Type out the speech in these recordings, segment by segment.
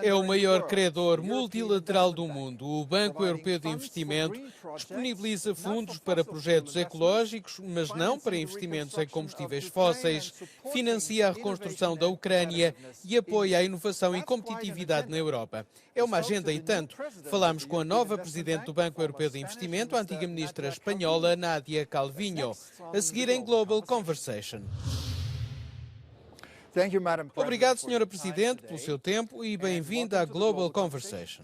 É o maior credor multilateral do mundo. O Banco Europeu de Investimento disponibiliza fundos para projetos ecológicos, mas não para investimentos em combustíveis fósseis, financia a reconstrução da Ucrânia e apoia a inovação e competitividade na Europa. É uma agenda e tanto. Falámos com a nova Presidente do Banco Europeu de Investimento, a antiga Ministra espanhola Nadia Calviño, a seguir em Global Conversation. Obrigado, Sra. Presidente, pelo seu tempo e bem-vinda à Global Conversation.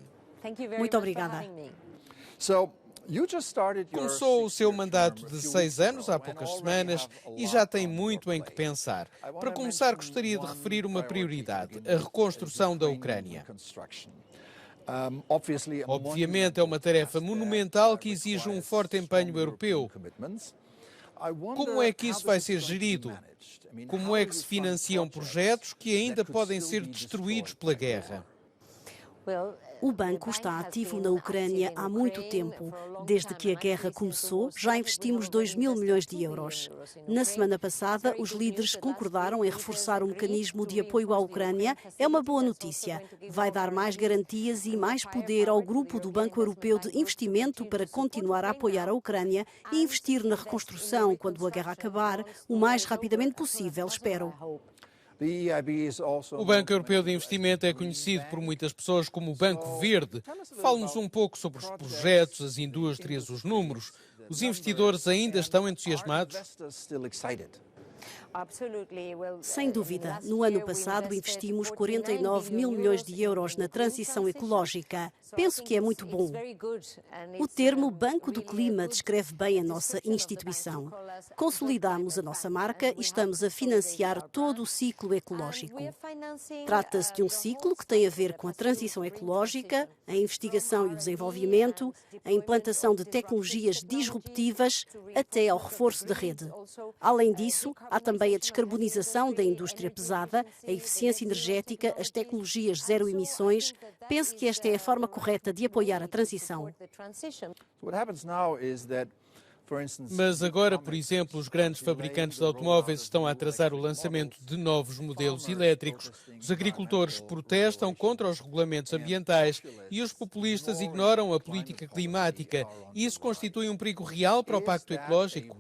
Muito obrigada. Começou o seu mandato de 6 anos há poucas semanas e já tem muito em que pensar. Para começar, gostaria de referir uma prioridade: a reconstrução da Ucrânia. Obviamente, é uma tarefa monumental que exige um forte empenho europeu. Como é que isso vai ser gerido? Como é que se financiam projetos que ainda podem ser destruídos pela guerra? O banco está ativo na Ucrânia há muito tempo. Desde que a guerra começou, já investimos 2 mil milhões de euros. Na semana passada, os líderes concordaram em reforçar o mecanismo de apoio à Ucrânia. É uma boa notícia. Vai dar mais garantias e mais poder ao grupo do Banco Europeu de Investimento para continuar a apoiar a Ucrânia e investir na reconstrução quando a guerra acabar, o mais rapidamente possível, espero. O Banco Europeu de Investimento é conhecido por muitas pessoas como o Banco Verde. Fale-nos um pouco sobre os projetos, as indústrias, os números. Os investidores ainda estão entusiasmados? Sem dúvida. No ano passado investimos 49 mil milhões de euros na transição ecológica. Penso que é muito bom. O termo Banco do Clima descreve bem a nossa instituição. Consolidamos a nossa marca e estamos a financiar todo o ciclo ecológico. Trata-se de um ciclo que tem a ver com a transição ecológica, a investigação e o desenvolvimento, a implantação de tecnologias disruptivas, até ao reforço da rede. Além disso, há também a descarbonização da indústria pesada, a eficiência energética, as tecnologias zero emissões. Penso que esta é a forma correta de apoiar a transição. Mas agora, por exemplo, os grandes fabricantes de automóveis estão a atrasar o lançamento de novos modelos elétricos. Os agricultores protestam contra os regulamentos ambientais e os populistas ignoram a política climática. E isso constitui um perigo real para o Pacto Ecológico?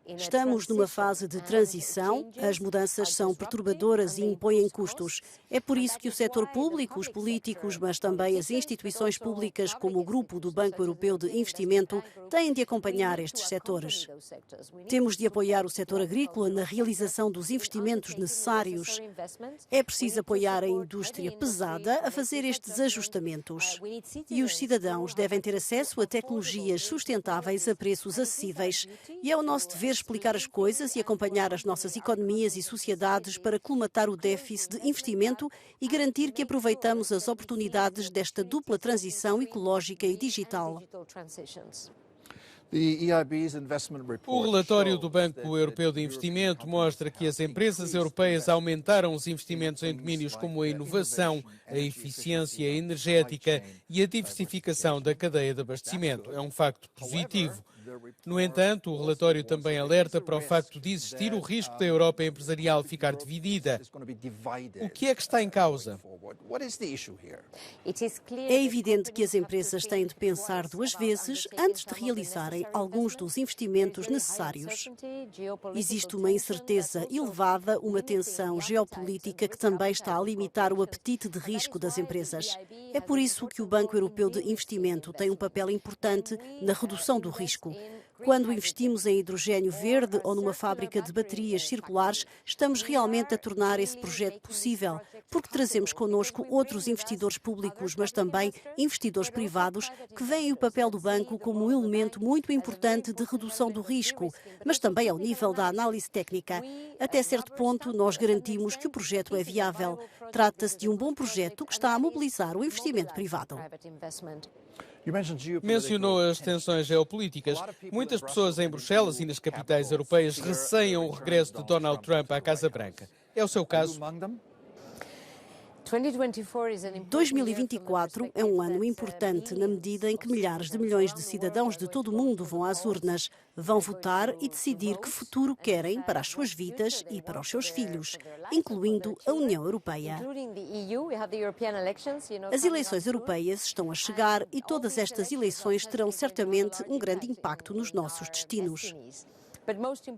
Estamos numa fase de transição, as mudanças são perturbadoras e impõem custos. É por isso que o setor público, os políticos, mas também as instituições públicas, como o Grupo do Banco Europeu de Investimento, têm de acompanhar estes setores. Temos de apoiar o setor agrícola na realização dos investimentos necessários. É preciso apoiar a indústria pesada a fazer estes ajustamentos. E os cidadãos devem ter acesso a tecnologias sustentáveis a preços acessíveis. E é o nosso dever explicar as coisas e acompanhar as nossas economias e sociedades para colmatar o déficit de investimento e garantir que aproveitamos as oportunidades desta dupla transição ecológica e digital. O relatório do Banco Europeu de Investimento mostra que as empresas europeias aumentaram os investimentos em domínios como a inovação, a eficiência energética e a diversificação da cadeia de abastecimento. É um facto positivo. No entanto, o relatório também alerta para o facto de existir o risco da Europa empresarial ficar dividida. O que é que está em causa? É evidente que as empresas têm de pensar duas vezes antes de realizarem alguns dos investimentos necessários. Existe uma incerteza elevada, uma tensão geopolítica que também está a limitar o apetite de risco das empresas. É por isso que o Banco Europeu de Investimento tem um papel importante na redução do risco. Quando investimos em hidrogênio verde ou numa fábrica de baterias circulares, estamos realmente a tornar esse projeto possível, porque trazemos connosco outros investidores públicos, mas também investidores privados, que veem o papel do banco como um elemento muito importante de redução do risco, mas também ao nível da análise técnica. Até certo ponto, nós garantimos que o projeto é viável. Trata-se de um bom projeto que está a mobilizar o investimento privado. Mencionou as tensões geopolíticas. Muitas pessoas em Bruxelas e nas capitais europeias receiam o regresso de Donald Trump à Casa Branca. É o seu caso? 2024 é um ano importante na medida em que milhares de milhões de cidadãos de todo o mundo vão às urnas, vão votar e decidir que futuro querem para as suas vidas e para os seus filhos, incluindo a União Europeia. As eleições europeias estão a chegar e todas estas eleições terão certamente um grande impacto nos nossos destinos.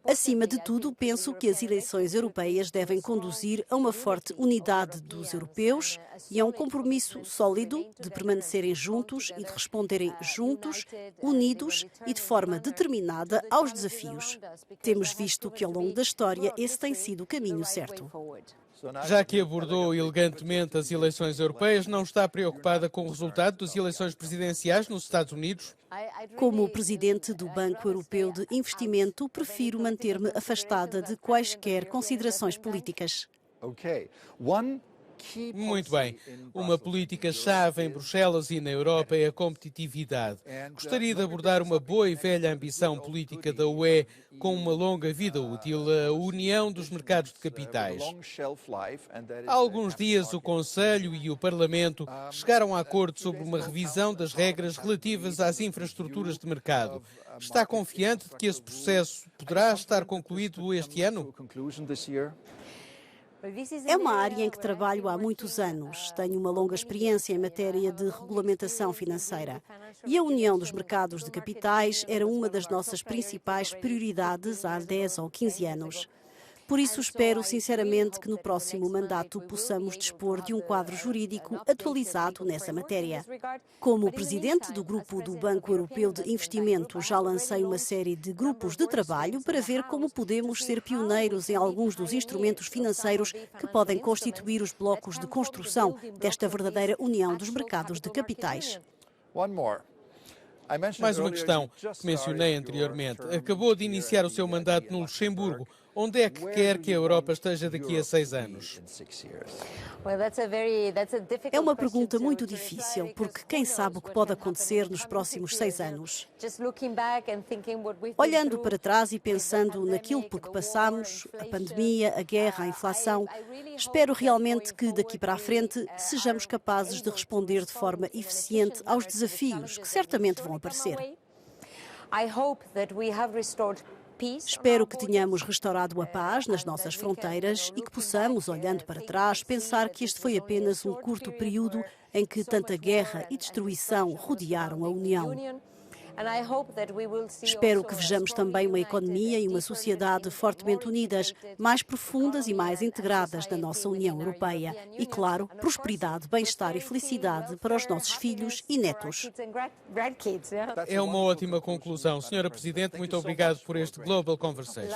Acima de tudo, penso que as eleições europeias devem conduzir a uma forte unidade dos europeus e a um compromisso sólido de permanecerem juntos e de responderem juntos, unidos e de forma determinada aos desafios. Temos visto que ao longo da história esse tem sido o caminho certo. Já que abordou elegantemente as eleições europeias, não está preocupada com o resultado das eleições presidenciais nos Estados Unidos? Como presidente do Banco Europeu de Investimento, prefiro manter-me afastada de quaisquer considerações políticas. Muito bem. Uma política-chave em Bruxelas e na Europa é a competitividade. Gostaria de abordar uma boa e velha ambição política da UE com uma longa vida útil, a União dos Mercados de Capitais. Há alguns dias, o Conselho e o Parlamento chegaram a acordo sobre uma revisão das regras relativas às infraestruturas de mercado. Está confiante de que esse processo poderá estar concluído este ano? É uma área em que trabalho há muitos anos. Tenho uma longa experiência em matéria de regulamentação financeira. E a União dos Mercados de Capitais era uma das nossas principais prioridades há 10 ou 15 anos. Por isso, espero sinceramente que no próximo mandato possamos dispor de um quadro jurídico atualizado nessa matéria. Como presidente do grupo do Banco Europeu de Investimento, já lancei uma série de grupos de trabalho para ver como podemos ser pioneiros em alguns dos instrumentos financeiros que podem constituir os blocos de construção desta verdadeira união dos mercados de capitais. Mais uma questão que mencionei anteriormente. Acabou de iniciar o seu mandato no Luxemburgo. Onde é que quer que a Europa esteja daqui a 6 anos? É uma pergunta muito difícil, porque quem sabe o que pode acontecer nos próximos 6 anos. Olhando para trás e pensando naquilo por que passamos, a pandemia, a guerra, a inflação, espero realmente que daqui para a frente sejamos capazes de responder de forma eficiente aos desafios que certamente vão aparecer. Espero que tenhamos restaurado a paz nas nossas fronteiras e que possamos, olhando para trás, pensar que este foi apenas um curto período em que tanta guerra e destruição rodearam a União. Espero que vejamos também uma economia e uma sociedade fortemente unidas, mais profundas e mais integradas na nossa União Europeia. E, claro, prosperidade, bem-estar e felicidade para os nossos filhos e netos. É uma ótima conclusão. Senhora Presidente, muito obrigado por este Global Conversation.